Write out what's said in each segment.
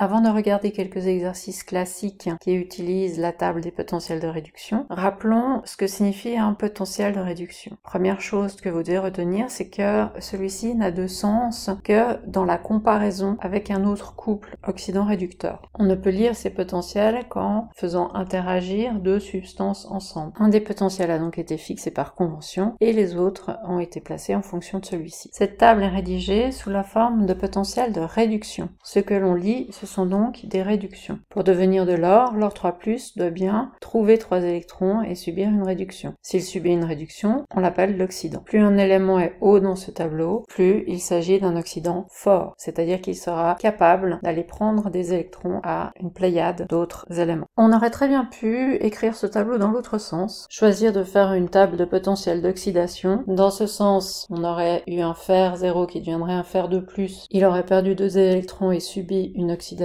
Avant de regarder quelques exercices classiques qui utilisent la table des potentiels de réduction, rappelons ce que signifie un potentiel de réduction. Première chose que vous devez retenir, c'est que celui-ci n'a de sens que dans la comparaison avec un autre couple oxydant-réducteur. On ne peut lire ces potentiels qu'en faisant interagir deux substances ensemble. Un des potentiels a donc été fixé par convention et les autres ont été placés en fonction de celui-ci. Cette table est rédigée sous la forme de potentiels de réduction. Ce que l'on lit, ce sont donc des réductions. Pour devenir de l'or 3+ doit bien trouver 3 électrons et subir une réduction. S'il subit une réduction, on l'appelle l'oxydant. Plus un élément est haut dans ce tableau, plus il s'agit d'un oxydant fort, c'est-à-dire qu'il sera capable d'aller prendre des électrons à une pléiade d'autres éléments. On aurait très bien pu écrire ce tableau dans l'autre sens, choisir de faire une table de potentiel d'oxydation. Dans ce sens, on aurait eu un fer 0 qui deviendrait un fer 2+, il aurait perdu 2 électrons et subi une oxydation,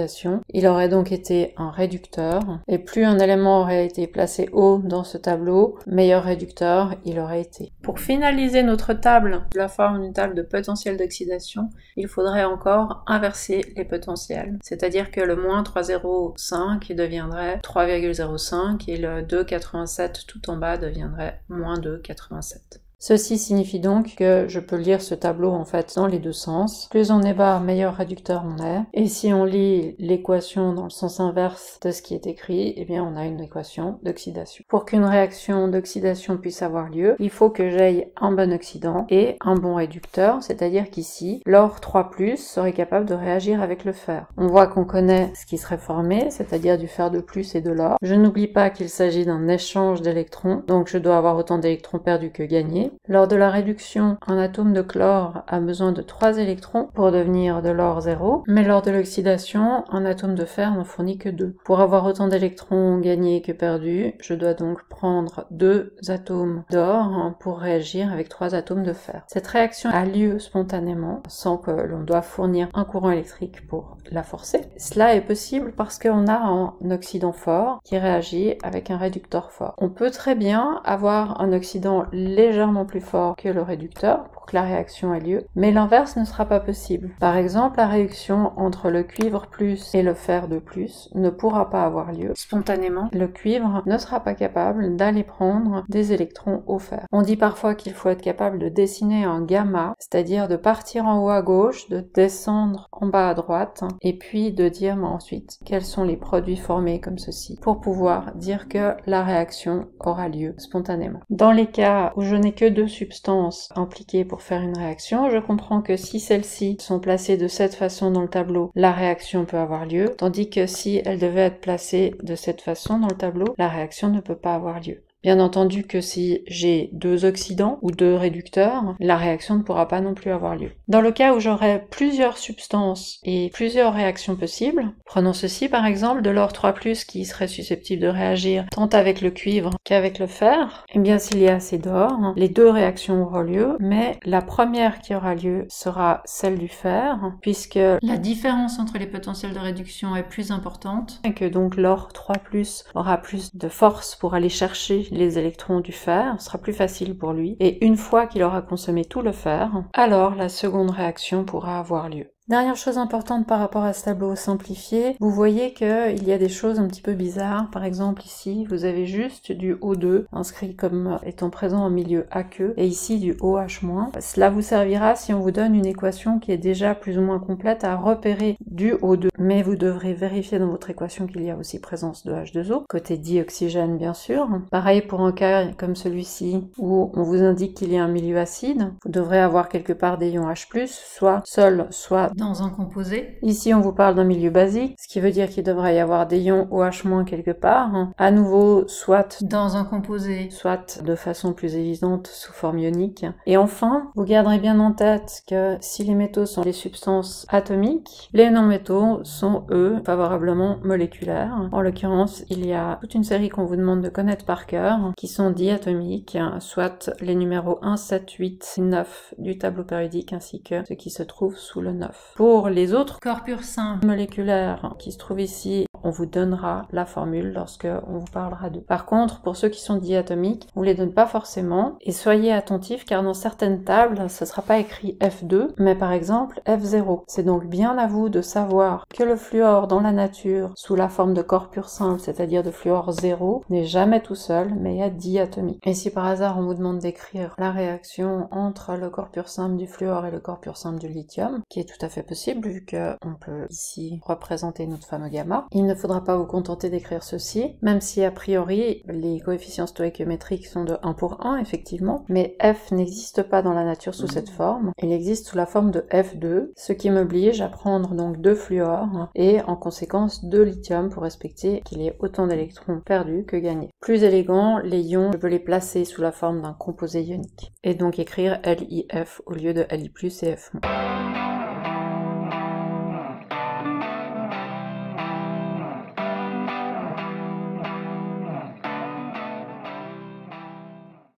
il aurait donc été un réducteur, et plus un élément aurait été placé haut dans ce tableau, meilleur réducteur il aurait été. Pour finaliser notre table de la forme d'une table de potentiel d'oxydation, il faudrait encore inverser les potentiels, c'est-à-dire que le moins 3,05 deviendrait 3,05 et le 2,87 tout en bas deviendrait moins 2,87. Ceci signifie donc que je peux lire ce tableau en fait dans les deux sens. Plus on est bas, meilleur réducteur on est. Et si on lit l'équation dans le sens inverse de ce qui est écrit, eh bien on a une équation d'oxydation. Pour qu'une réaction d'oxydation puisse avoir lieu, il faut que j'aie un bon oxydant et un bon réducteur, c'est-à-dire qu'ici, l'or 3+ serait capable de réagir avec le fer. On voit qu'on connaît ce qui serait formé, c'est-à-dire du fer de plus et de l'or. Je n'oublie pas qu'il s'agit d'un échange d'électrons, donc je dois avoir autant d'électrons perdus que gagnés. Lors de la réduction, un atome de chlore a besoin de 3 électrons pour devenir de l'or 0, mais lors de l'oxydation, un atome de fer n'en fournit que 2. Pour avoir autant d'électrons gagnés que perdus, je dois donc prendre 2 atomes d'or pour réagir avec 3 atomes de fer. Cette réaction a lieu spontanément, sans que l'on doive fournir un courant électrique pour la forcer. Cela est possible parce qu'on a un oxydant fort qui réagit avec un réducteur fort. On peut très bien avoir un oxydant légèrement plus fort que le réducteur pour que la réaction ait lieu, mais l'inverse ne sera pas possible. Par exemple, la réaction entre le cuivre plus et le fer de plus ne pourra pas avoir lieu. Spontanément, le cuivre ne sera pas capable d'aller prendre des électrons au fer. On dit parfois qu'il faut être capable de dessiner un gamma, c'est-à-dire de partir en haut à gauche, de descendre en bas à droite, et puis de dire ensuite quels sont les produits formés comme ceci, pour pouvoir dire que la réaction aura lieu spontanément. Dans les cas où je n'ai que 2 substances impliquées pour faire une réaction, je comprends que si celles-ci sont placées de cette façon dans le tableau, la réaction peut avoir lieu, tandis que si elles devaient être placées de cette façon dans le tableau, la réaction ne peut pas avoir lieu. Bien entendu que si j'ai 2 oxydants ou 2 réducteurs, la réaction ne pourra pas non plus avoir lieu. Dans le cas où j'aurais plusieurs substances et plusieurs réactions possibles, prenons ceci par exemple, de l'or 3+ qui serait susceptible de réagir tant avec le cuivre qu'avec le fer, eh bien s'il y a assez d'or, les 2 réactions auront lieu, mais la première qui aura lieu sera celle du fer, puisque la différence entre les potentiels de réduction est plus importante, et que donc l'or 3+ aura plus de force pour aller chercher les électrons du fer, ce sera plus facile pour lui, et une fois qu'il aura consommé tout le fer, alors la seconde réaction pourra avoir lieu. Dernière chose importante par rapport à ce tableau simplifié, vous voyez qu'il y a des choses un petit peu bizarres. Par exemple ici, vous avez juste du O2 inscrit comme étant présent en milieu aqueux, et ici du OH-. Cela vous servira si on vous donne une équation qui est déjà plus ou moins complète à repérer du O2. Mais vous devrez vérifier dans votre équation qu'il y a aussi présence de H2O, côté dioxygène bien sûr. Pareil pour un cas comme celui-ci, où on vous indique qu'il y a un milieu acide, vous devrez avoir quelque part des ions H+, soit seul, soit dans un composé. Ici, on vous parle d'un milieu basique, ce qui veut dire qu'il devrait y avoir des ions OH- quelque part. À nouveau, soit dans un composé, soit de façon plus évidente sous forme ionique. Et enfin, vous garderez bien en tête que si les métaux sont des substances atomiques, les non-métaux sont, eux, favorablement moléculaires. En l'occurrence, il y a toute une série qu'on vous demande de connaître par cœur, qui sont diatomiques, soit les numéros 1, 7, 8, 9 du tableau périodique, ainsi que ce qui se trouve sous le 9. Pour les autres corps purs simples moléculaires qui se trouvent ici on vous donnera la formule lorsque on vous parlera d'eux. Par contre, pour ceux qui sont diatomiques, on les donne pas forcément, et soyez attentifs car dans certaines tables, ce sera pas écrit F2, mais par exemple F0. C'est donc bien à vous de savoir que le fluor dans la nature, sous la forme de corps pur simple, c'est-à-dire de fluor 0, n'est jamais tout seul, mais est diatomique. Et si par hasard on vous demande d'écrire la réaction entre le corps pur simple du fluor et le corps pur simple du lithium, qui est tout à fait possible vu qu'on peut ici représenter notre fameux gamma, il ne faudra pas vous contenter d'écrire ceci, même si a priori les coefficients stoïchiométriques sont de 1 pour 1 effectivement, mais F n'existe pas dans la nature sous cette forme, il existe sous la forme de F2, ce qui m'oblige à prendre donc 2 fluor et en conséquence 2 lithium pour respecter qu'il y ait autant d'électrons perdus que gagnés. Plus élégant, les ions, je peux les placer sous la forme d'un composé ionique, et donc écrire LiF au lieu de Li+, et F-.